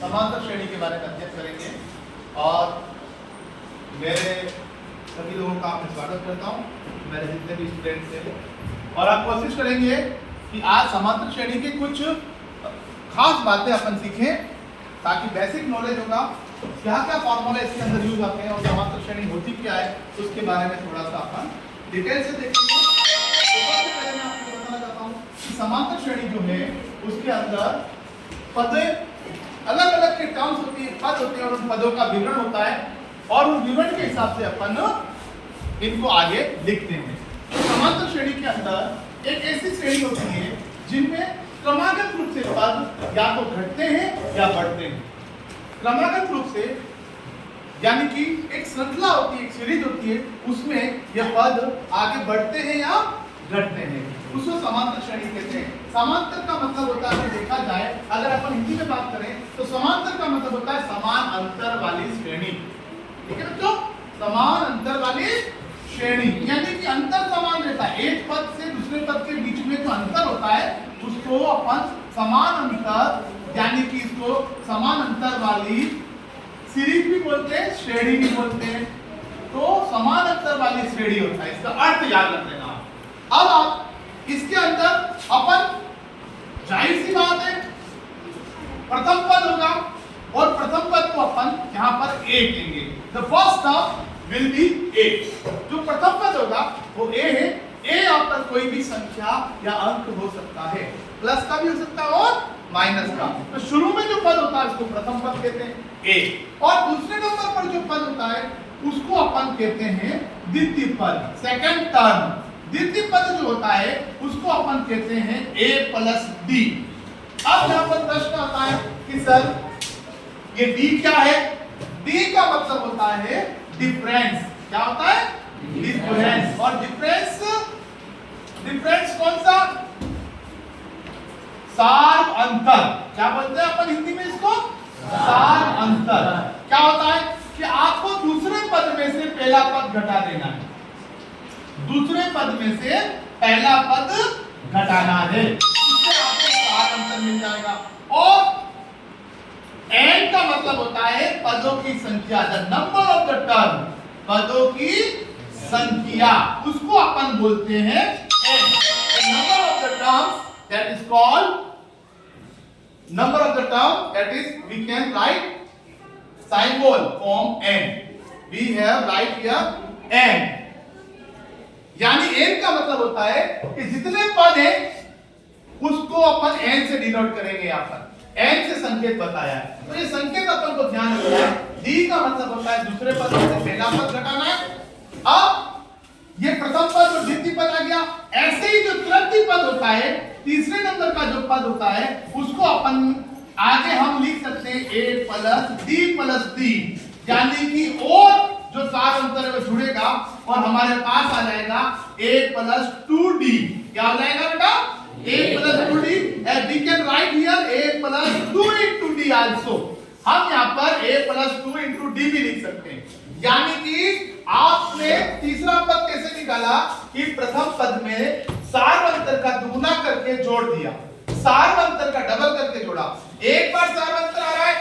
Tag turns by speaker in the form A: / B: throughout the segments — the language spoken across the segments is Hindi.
A: समांतर श्रेणी के बारे में अध्ययन करेंगे और मेरे सभी लोगों का मैं स्वागत करता हूँ, मेरे जितने भी स्टूडेंट्स हैं, और आप कोशिश करेंगे कि आज समांतर श्रेणी के कुछ खास बातें अपन सीखें ताकि बेसिक नॉलेज होगा क्या क्या फॉर्मूला इसके अंदर यूज होते हैं और समांतर श्रेणी होती क्या है उसके बारे में थोड़ा सा अपन डिटेल से देखेंगे। तो सबसे पहले मैं आपको बताना चाहता हूँ कि समांतर श्रेणी जो है उसके अंदर पद अलग अलग के टर्म्स होती है, पद होते हैं और उन पदों का विवरण होता है और उन विवरण के हिसाब से अपन इनको आगे लिखते हैं। तो समांतर श्रेणी के अंदर एक ऐसी श्रेणी होती है जिनमें क्रमागत रूप से पद या तो घटते हैं या बढ़ते हैं। क्रमागत रूप से यानी कि एक श्रृंखला होती है, एक सीरीज होती है, उसमें यह पद आगे बढ़ते हैं या घटते हैं, उसको समांतर श्रेणी कहते हैं। समांतर का मतलब होता है, देखा जाए अगर अपन हिंदी में बात करें तो समांतर का मतलब होता है समान अंतर वाली श्रेणी। ठीक है बच्चों, समान अंतर वाली श्रेणी यानी कि अंतर समान रहता है, एक पद से दूसरे पद के बीच में जो अंतर होता है उसको अपन समान अंतर यानी कि इसको समान अंतर वाली सीरीज भी बोलते हैं, श्रेणी भी बोलते हैं। तो समान अंतर वाली श्रेणी होता है, इसका अर्थ याद रख लेना। अब आप इसके अंदर अपन जाहिर सी बात है प्रथम पद होगा और प्रथम पद को अपन यहां पर ए कहेंगे। The first term will be A. जो प्रथम पद होगा वो ए है। ए यहां पर कोई भी संख्या या अंक हो सकता है, प्लस का भी हो सकता है और माइनस का। तो शुरू में जो पद होता है उसको प्रथम पद कहते हैं ए, और दूसरे नंबर पर जो पद होता है उसको अपन कहते हैं द्वितीय पद, सेकंड टर्म। द्वितीय पद जो होता है उसको अपन कहते हैं a प्लस डी। अब यहां पर प्रश्न आता है कि सर ये d क्या है? d का मतलब होता है डिफरेंस। क्या होता है? डिफरेंस। और डिफरेंस कौन सा? सार अंतर। क्या बोलते हैं अपन हिंदी में इसको? सार अंतर। क्या होता है कि आपको दूसरे पद में से पहला पद घटा देना है, दूसरे पद में से पहला पद घटाना है, उससे आपको सार अंतर मिल जाएगा। और n का मतलब होता है पदों की संख्या, the number of the term, पदों की संख्या, उसको अपन बोलते हैं n। Number of the terms that is called number of the term, that is we can write symbol form n. We have write here n, यानी n का मतलब होता है कि जितने पद हैं उसको अपन n से डिनोट करेंगे। यहाँ पर n से संकेत बताया है, तो ये संकेत अपन को ध्यान रखना है। d का मतलब होता है दूसरे पद में से पहला पद घटाना है। अब ये प्रथम पद और द्वितीय पद आ गया। ऐसे ही जो तृतीय पद होता है, तीसरे नंबर का जो पद होता है उसको अपन आगे हम लिख सकते हैं a plus d plus d, यानी कि और जो सार अंतर है वो जुड़ेगा और हमारे पास आ जाएगा a प्लस 2d। क्या हो जाएगा बेटा? a plus 2d। we can write here a plus 2 into d also। हम यहाँ पर a प्लस 2 into d भी लिख सकते हैं, यानी कि आपने तीसरा पद कैसे निकाला कि प्रथम पद में सार अंतर का दुगुना करके जोड़ दिया, सार अंतर का डबल करके जोड़ा। एक बार सार अंतर आ रहा है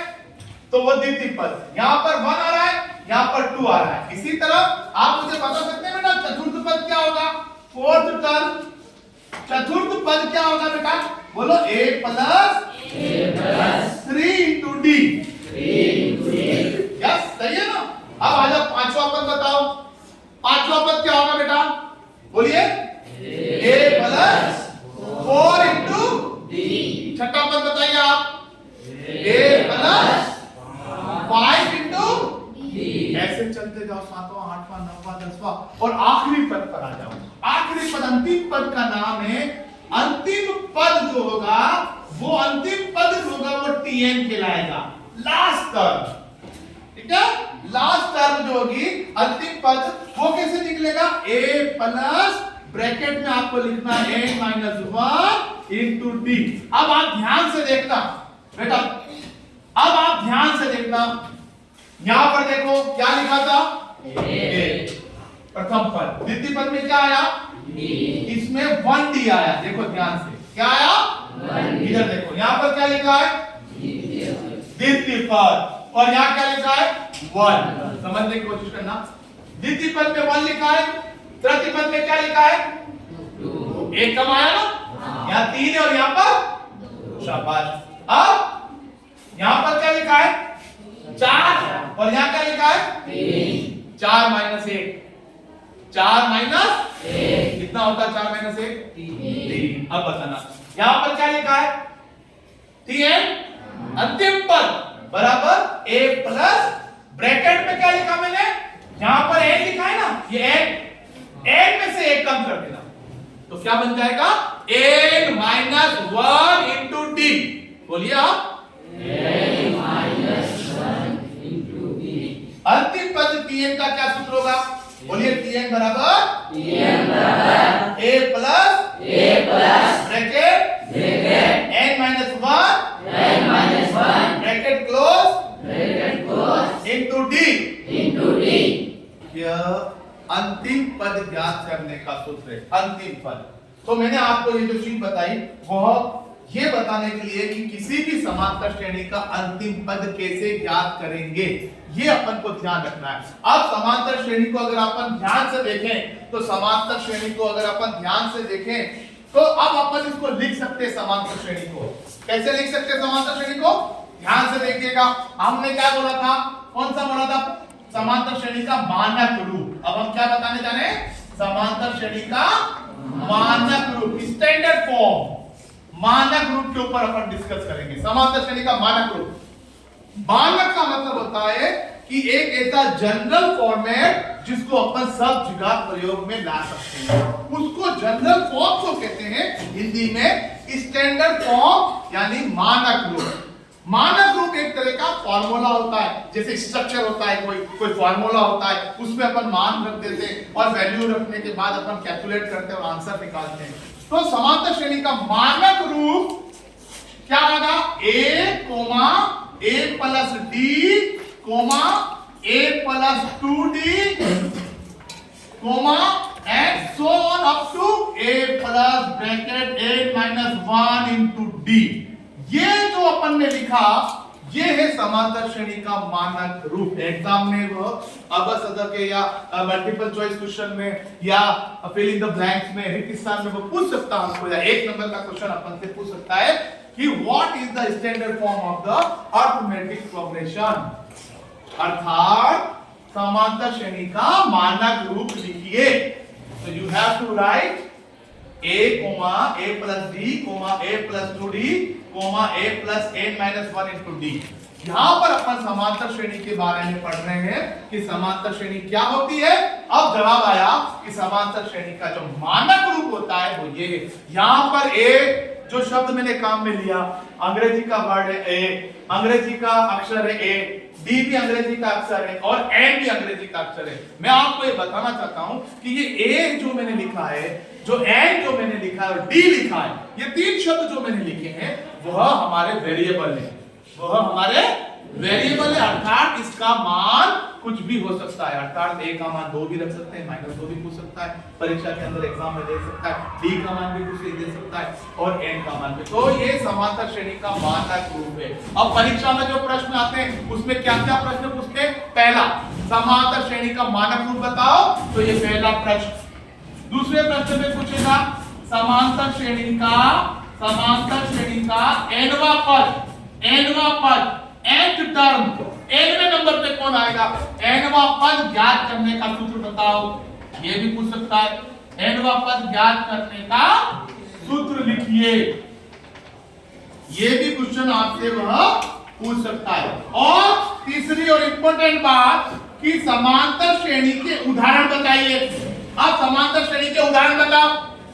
A: तो वो द्वितीय पद, यहाँ पर 1 आ रहा है, यहाँ पर 2 आ रहा है। इसी तरह आप मुझे बता सकते हैं बेटा चतुर्थ पद क्या होगा? फोर्थ टर्म चतुर्थ पद क्या होगा बेटा? बोलो a plus 3 into d। Yes, सही है ना? अब आ जाओ पांचवा पद बताओ। पांचवा पद क्या होगा बेटा? बोलिए a प्लस 4 into d। छठा पद बताइए आप। a plus 5 into d। ऐसे चलते जाओ, सातवां, आठवां, नौवां, 10वां और आखिरी पद पर आ जाओ। आखिरी पद, अंतिम पद का नाम है, अंतिम पद जो होगा वो अंतिम पद होगा वो tn कहलाएगा, लास्ट टर्म। ठीक है, लास्ट टर्म जो होगी अंतिम पद वो कैसे निकलेगा? a प्लस ब्रैकेट में आपको लिखना है n माइनस 1 इंटू d। अब आप ध्यान से देखना बेटा, अब आप ध्यान से देखना, यहां पर देखो क्या लिखा था? a प्रथम पद। द्वितीय पद में क्या आया? d। इसमें 1d आया। देखो ध्यान से क्या आया? 1d। इधर देखो यहां पर क्या लिखा है? द्वितीय पद, और यहाँ क्या लिखा है 1। समझने की कोशिश करना, द्वितीय पद में 1 लिखा है, तृतीय पद में क्या लिखा है 1 कम आया ना, यहाँ 3 है और यहाँ पर शाबाश। अब यहाँ पर क्या लिखा है 4 और यहाँ क्या लिखा है 3। 4 माइनस 1, 4 माइनस 1 कितना होता है 4 माइनस 1 3। अब बताना यहाँ पर क्या लिखा है 3 अंतिम पद बराबर a प्लस ब्रैकेट में क्या लिखा मैंने, यहां पर n लिखा है ना, ये n में से 1 कम कर देना तो क्या बन जाएगा n माइनस 1 इंटू डी। बोलिए आप n माइनस 1 इंटू डी। अंतिम पद tn का क्या सूत्र होगा, बोलिए tn बराबर a plus bracket n minus 1 bracket close into D. यह अंतिम पद ज्ञात करने का सूत्र है, अंतिम पद। तो मैंने आपको ये जो चीज बताई वह ये बताने के लिए कि किसी भी समांतर श्रेणी का अंतिम पद कैसे ज्ञात करेंगे, ये अपन को ध्यान रखना है। अब समांतर श्रेणी को अगर अपन ध्यान से देखें तो समांतर श्रेणी को अगर अपन ध्यान से देखें तो अब अपन इसको लिख सकते हैं। समांतर श्रेणी को कैसे लिख सकते हैं, समांतर श्रेणी को ध्यान से देखिएगा। हमने क्या बोला था, कौन सा बोला था, समांतर श्रेणी का मानक रूप। अब हम क्या बताने जा रहे हैं, समांतर श्रेणी का मानक रूप, स्टैंडर्ड फॉर्म। मानक रूप के ऊपर अपन डिस्कस करेंगे। समांतर श्रेणी का मानक रूप, मानक का मतलब होता है कि एक ऐसा जनरल फॉर्मेट जिसको अपन सब जगह प्रयोग में ला सकते हैं, उसको जनरल फॉर्म को कहते हैं हिंदी में स्टैंडर्ड फॉर्म यानी मानक रूप। मानक रूप एक तरह का फॉर्मूला होता है, जैसे स्ट्रक्चर होता है, कोई फॉर्मूला होता है, उसमें अपन मान रख देते हैं और वैल्यू रखने के बाद अपन कैलकुलेट करते हैं और आंसर निकालते हैं। तो समांतर श्रेणी का मानक रूप क्या होगा, a plus D a plus 2d and so on up to a plus bracket 8 minus 1 into d। ये जो अपन ने लिखा ये है समांतर श्रेणी का मानक रूप। एग्जाम में वो अगर सदर के या मल्टीपल चॉइस क्वेश्चन में या फिल इन द ब्लैंक्स में हिंदुस्तान में वो पूछ सकता है हमको, या 1 नंबर का क्वेश्चन अपन से पूछ सकता है कि what is the standard form of the arithmetic progression, अर्थात समांतर श्रेणी का मानक रूप लिखिए। तो you have to write a plus d a plus 2d a plus n minus 1 into d। यहां पर अपन समांतर श्रेणी के बारे में पढ़ रहे हैं कि समांतर श्रेणी क्या होती है। अब जवाब आया कि समांतर श्रेणी का जो मानक रूप होता है वो ये है। यहां पर a जो शब्द मैंने काम में लिया, अंग्रेजी का वर्ड है a, अंग्रेजी का अक्षर है a, डी भी अंग्रेजी का अक्षर है और एन भी अंग्रेजी का अक्षर है। मैं आपको ये बताना चाहता हूं कि ये ए जो मैंने लिखा है, जो एन जो मैंने लिखा है और डी लिखा है, ये 3 शब्द जो मैंने लिखे हैं वह हमारे वेरिएबल है, वह हमारे वेरिएबल है, अर्थात इसका मान कुछ भी हो सकता है। अर्थात a का मान 2 भी रख सकते हैं, -2 भी पूछ सकता है, परीक्षा के अंदर एग्जाम में दे सकता है, d का मान भी कुछ दे सकता है और n का मान भी। तो ये समांतर श्रेणी का मानक रूप है। अब परीक्षा में जो प्रश्न आते हैं उसमें क्या-क्या प्रश्न पूछते हैं, पहला समांतर श्रेणी का मानक रूप बताओ, तो ये पहला प्रश्न। दूसरे प्रश्न में पूछेगा समांतर श्रेणी का nवा पद nth टर्म, nवें नंबर पे कौन आएगा, nवा पद ज्ञात करने का सूत्र बताओ, ये भी पूछ सकता है। nवा पद ज्ञात करने का सूत्र लिखिए, ये भी क्वेश्चन आपसे वह पूछ सकता है। और तीसरी और इंपॉर्टेंट बात कि समांतर श्रेणी के उदाहरण बताइए। अब समांतर श्रेणी के उदाहरण बताओ।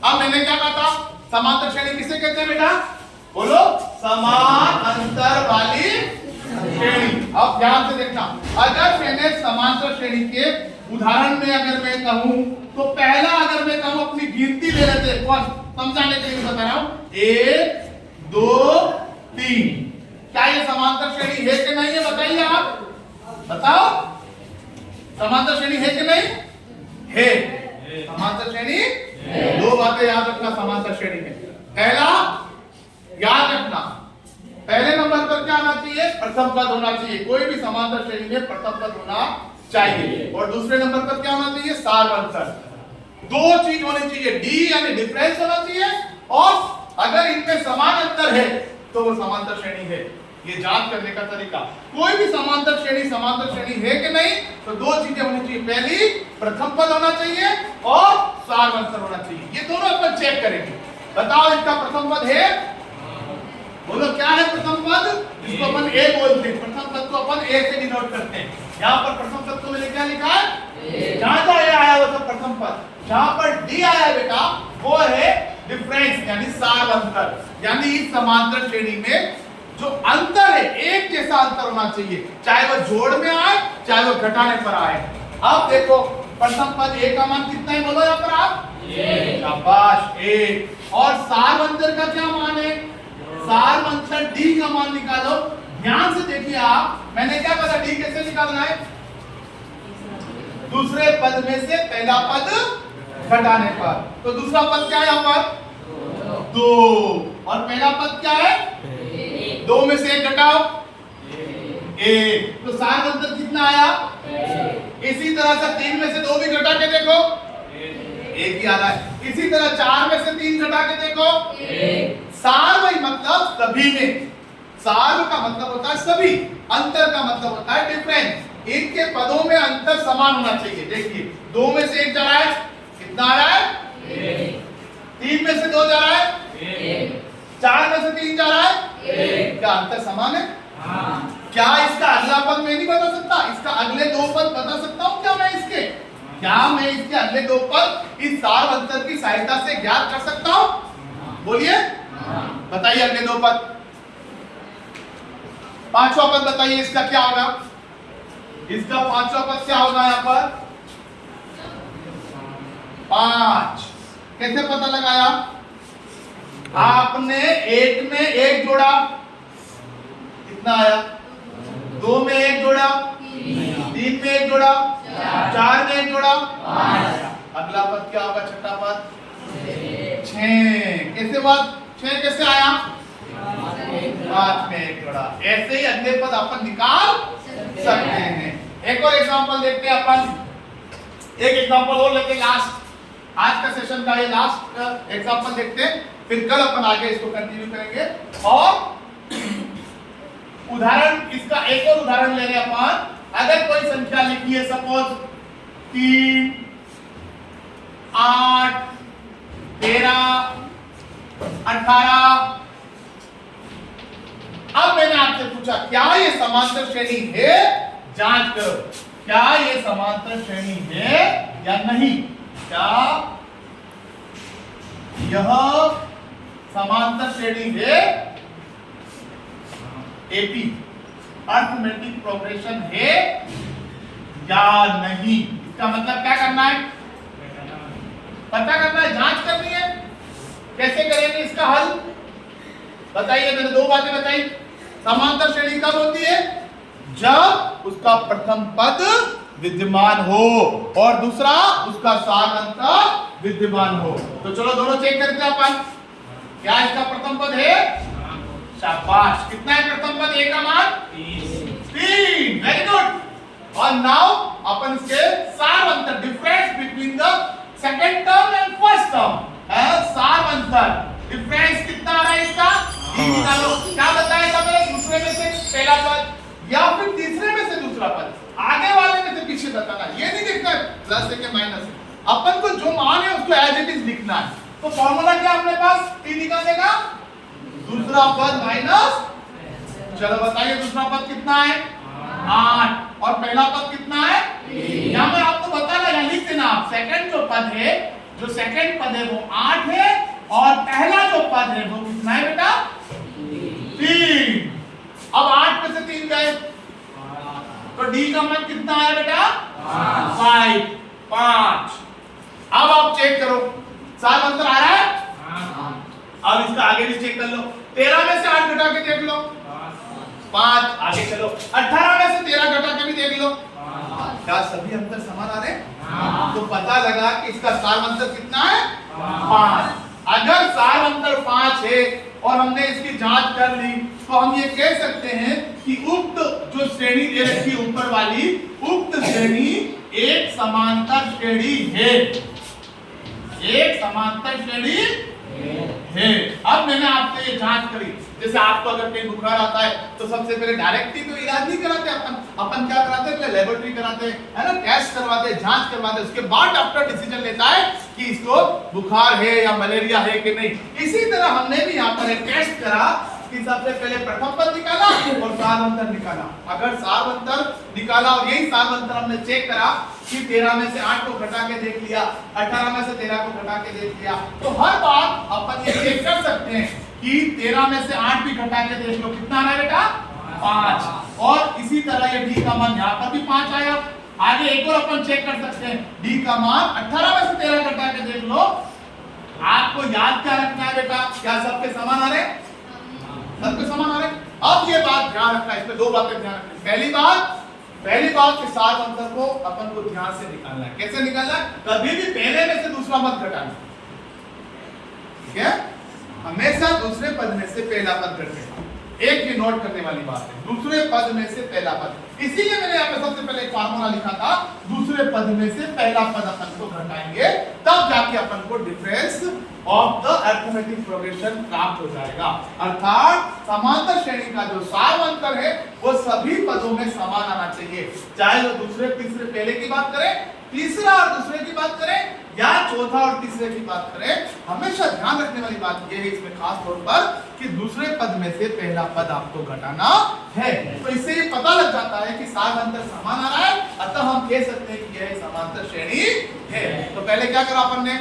A: अब मैंने क्या कहा था, समांतर श्रेणी किसे कहते हैं बेटा, बोलो, समान अंतर वाली श्रेणी। अब ध्यान से देखना, अगर मैंने समांतर श्रेणी के उदाहरण में अगर मैं कहूं तो पहला अगर मैं कहूं अपनी गिनती ले लेते हैं, कौन समझाने के लिए बता रहा हूं, 1 2 3। क्या ये समांतर श्रेणी है कि नहीं है, बताइए आप, बताओ, समांतर श्रेणी है कि नहीं है, समांतर श्रेणी है। 2 बातें याद रखना समांतर श्रेणी में। पहला याद रखना, पहले नंबर पर क्या आना चाहिए? प्रथम पद होना चाहिए। कोई भी समांतर श्रेणी में प्रथम पद होना चाहिए। और दूसरे नंबर पर क्या होना चाहिए? सार्वंतर। दो चीज होनी चाहिए, डी यानी डिफरेंस होना चाहिए, और अगर इनमें समान अंतर है तो वो समांतर श्रेणी है। ये जांच करने का तरीका, कोई भी समांतर श्रेणी है कि नहीं, तो दो चीजें होनी चाहिए। पहली, प्रथम पद होना चाहिए और सार्वंतर होना चाहिए। ये दोनों अपन चेक करेंगे। बताओ इसका प्रथम पद है? बोलो क्या है प्रथम पद? जिसको अपन ए बोलते हैं। प्रथम पद को अपन ए से डिनोट करते हैं। यहाँ पर प्रथम पद को मैंने क्या लिखा है? जहां जहां ए आया वो सब प्रथम पद। जहां पर डी आया बेटा वो है डिफरेंस यानी सार्वंतर। यानी इस समांतर श्रेणी में जो अंतर है, एक जैसा अंतर होना चाहिए, चाहे वो जोड़ में आए चाहे वो घटाने पर आए। अब देखो प्रथम पद ए का मान कितना है? बोलो यहाँ पर आप। शाबाश, ए। और सार्वंतर का क्या मान है? सार्वंतर डी का मान निकालो। ध्यान से देखिए आप, मैंने क्या कहा? डी कैसे निकालना है? दूसरे पद में से पहला पद घटाने पर। तो दूसरा पद क्या है यहाँ पर? 2। और पहला पद क्या है? 2 में से 1 घटाओ 1। तो सार्वंतर कितना आया? इसी तरह से 3 में से 2 भी घटा के देखो, 1 ही आ रहा है। इसी तरह 4 में से 3 घटा के देखो, 1। सार्व मतलब सभी में, सार्व का मतलब होता है सभी, अंतर का मतलब होता है डिफरेंस। इनके पदों में अंतर समान होना चाहिए। देखिए 2 में से 1 जा रहा है, कितना आ रहा है? 1। 3 में से 2 जा रहा है, 1। 4 में से 3 जा रहा है, 1। क्या अंतर समान है? हाँ। क्या इसका अगला पद मैं नहीं बता सकता? इसका अगले 2 पद बता सकता हूँ क्या मैं इसके? क्या मैं इसके अगले 2 पद इस सार्वंतर की सहायता से ज्ञात कर सकता हूँ? बोलिए, बताइए अगले 2 पद। पांचवा पद बताइए इसका क्या होगा? इसका पांचवा पद क्या होगा यहाँ पर? 5। कैसे पता लगाया? आपने 1 में 1 जोड़ा, कितना आया? 2 में 1 जोड़ा, 3 में 1 जोड़ा, 4 में 1 जोड़ा, 5। अगला पद क्या होगा? छठा पद 6। कैसे बात? 6 कैसे आया? 5 में 1 जोड़ा। ऐसे ही अगले पद अपन निकाल सकते हैं। एक और एग्जांपल देखते हैं अपन। एक एग्जांपल और लेते हैं, लास्ट आज का सेशन का ये लास्ट एग्जांपल देखते हैं, फिर कल अपन आगे इसको कंटिन्यू करेंगे। और उदाहरण, इसका एक और उदाहरण ले रहे हैं अपन। अगर कोई संख्या लिखी है, सपोज 3, 8, 13, 18। अब मैंने आपसे पूछा क्या ये समांतर श्रेणी है? जांच करो, क्या ये समांतर श्रेणी है या नहीं? क्या यह समांतर श्रेणी है? एपी अर्थमेटिक प्रोग्रेशन है या नहीं? इसका मतलब क्या करना है? पता करना है, जांच करनी है। कैसे करेंगे इसका हल? बताइए, मैंने 2 बातें बताई। समांतर श्रेणी कब होती है? जब उसका प्रथम पद विद्यमान हो और दूसरा उसका सार्वंतर विद्यमान हो। तो चलो दोनों चेक करते हैं अपन। क्या इसका प्रथम पद है? शाबाश। कितना है प्रथम पद? ए का मान 3। Very good. और नाउ अपन इसके सार्वंतर, difference between the second term and first term है सार्वंतर। डिफरेंस कितना आ रहा है इसका? निकालो। क्या बताया था मैंने? दूसरे में से पहला पद या फिर तीसरे में से दूसरा पद, आगे वाले में से पीछे बताना। ये नहीं देखना प्लस है कि माइनस है, अपन को जो मान है उसको एज इट इज लिखना है। तो फॉर्मूला क्या अपने पास? t निकालने का दूसरा पद माइनस, चलो बताइए दूसरा पद कितना है? 8। और पहला पद कितना है? यहाँ मैं आपको बताना, यहाँ लिख देना आप। सेकंड जो पद है, जो सेकंड पद है वो 8 है और पहला जो पद है वो कितना है बेटा? 3। अब 8 में से 3 गए तो d का मान कितना आया बेटा? 5। अब आप चेक करो, सार्वंतर आ रहा है? अब इसका आगे भी चेक कर लो। 13 में से 8 घटा के देख लो, 5। आगे चलो, 18 में से 13 घटा के भी देख लो, क्या सभी अंतर समान आ रहे हैं? तो पता लगा कि इसका सार्वंतर कितना है? 5। अगर सार्वंतर 5 है और हमने इसकी जांच कर ली तो हम ये कह सकते हैं कि उक्त जो श्रेणी दे रखी ऊपर वाली, उक्त श्रेणी एक समांतर श्रेणी है, एक समांतर श्रेणी है। अब मैंने आपसे ये जांच करी, जैसे आपको अगर कहीं बुखार आता है तो सबसे पहले डायरेक्ट ही तो इलाज नहीं कराते अपन क्या कराते हैं, लेबोरेटरी कराते हैं, है ना, टेस्ट करवाते हैं, जांच करवाते हैं, उसके बाद डॉक्टर डिसीजन लेता है कि इसको बुखार है या मलेरिया है कि नहीं। इसी तरह हमने भी यहाँ पर एक टेस्ट करा कि सबसे पहले प्रथम पद निकाला और सार्वंतर निकाला। अगर सार्वंतर निकाला और यही सार्वंतर हमने चेक करा कि 13 में से 8 को घटा के देख लिया, 18 में से 13 को घटा के देख लिया, तो हर बार अपन ये चेक कर सकते हैं कि 13 में से 8 भी घटा के देख लो, कितना आ रहा है बेटा, 5। और इसी तरह ये डी का मान यहाँ पर भी 5 आया। आगे एक और अपन चेक कर सकते हैं, डी का मान 18 में से 13 घटा के देख लो। आपको याद क्या रखना है बेटा, क्या सबके समान आ रहे, सबके समान आ रहे। अब ये बात ध्यान रखना है, इसमें दो बातें ध्यान रखनी। पहली बात कि सार्वंतर को अपन को ध्यान से निकालना है। कैसे निकालना है, कभी भी पहले में से दूसरा मत घटाना, ठीक है, हमेशा दूसरे पद में से पहला पद घटे। एक ये नोट करने वाली बात है, दूसरे पद में से पहला पद। इसीलिए मैंने यहाँ पे सबसे पहले एक फार्मूला लिखा था, दूसरे पद में से पहला पद अपन को घटाएंगे तब जाके अपन को difference of the arithmetic progression प्राप्त हो जाएगा। अर्थात समांतर श्रेणी का जो सार्वंतर है वो सभी पदों में समान आना चाहिए, चाहे वो दूसरे तीसरे पहले की बात करें, तीसरा और दूसरे की बात करें, या चौथा और तीसरे की बात करें। हमेशा ध्यान रखने वाली बात यह है इसमें खास तौर पर कि दूसरे पद में से पहला पद आपको घटाना है। तो इससे ये पता लग जाता है कि सार्वंतर समान आ रहा है, अतः हम कह सकते हैं कि यह समांतर श्रेणी है। तो पहले क्या करा अपन ने,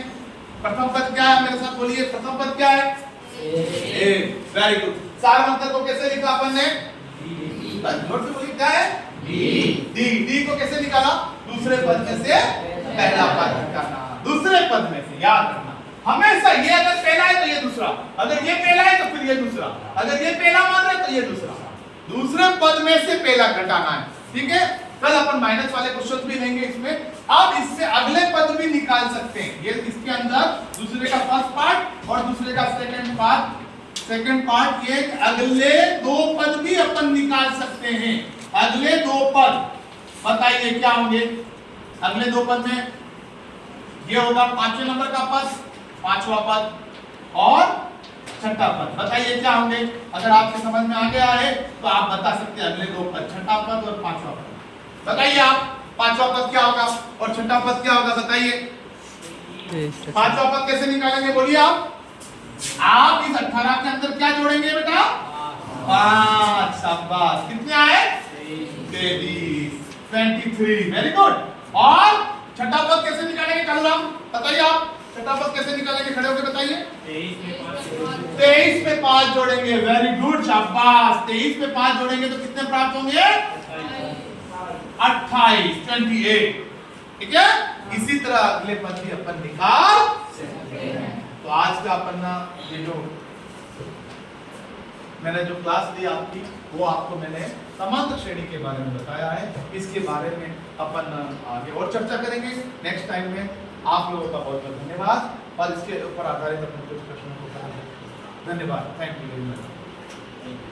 A: प्रथम पद क्या है, मेरे साथ बोलिए, प्रथम पद क्या है, ए। Very good. सार्वंतर को कैसे लिखा अपन ने, जोर से बोलिए, क्या है, डी। डी को कैसे निकाला, दूसरे पद में से पहला पद घटाना, दूसरे पद में से। याद रखना हमेशा, ये अगर पहला है तो ये दूसरा, अगर ये पहला है तो फिर ये दूसरा, अगर ये पहला मान रहा है तो ये दूसरा, दूसरे पद में से पहला घटाना है, ठीक है। कल अपन माइनस वाले क्वेश्चन भी लेंगे इसमें। अब इससे अगले पद भी निकाल सकते हैं, ये इसके अंदर दूसरे का फर्स्ट पार्ट और दूसरे का सेकंड पार्ट, ये अगले दो पद भी अपन निकाल सकते हैं। अगले दो पद बताइए क्या होंगे, अगले दो पद में ये होगा 5वें नंबर का पद, 5वां पद और छठा पद। बताइए क्या होंगे, अगर आपके समझ में आ गया है तो आप बता सकते हैं अगले दो पद, छठा पद और 5वां पद। बताइए आप, 5वां पद क्या होगा और छठा पद क्या होगा, बताइए। 5वां पद कैसे निकालेंगे, बोलिए आप इस 18 के अंदर क्या जोड़ेंगे बेटा, 5। शाबाश, कितने आए, 23। Very good. और छठा पद कैसे निकालेंगे कालूराम, बताइए आप, छठा पद कैसे निकालेंगे, खड़े होकर बताइए। 23 में 5 जोड़ेंगे। वेरी गुड, शाबाश। 23 में 5 जोड़ेंगे तो कितने प्राप्त होंगे, 28। ठीक है। इसी तरह अगले पद भी अपन निकाल सकते हैं। तो आज का अपन ये जो मैंने जो क्लास दी आपकी, वो आपको मैंने समांतर श्रेणी के बारे में बताया है। इसके बारे में अपन आगे और चर्चा करेंगे नेक्स्ट टाइम में। आप लोगों का बहुत बहुत धन्यवाद। और इसके ऊपर आधारित अपन कुछ प्रश्नों को करेंगे। धन्यवाद, थैंक यू वेरी मच।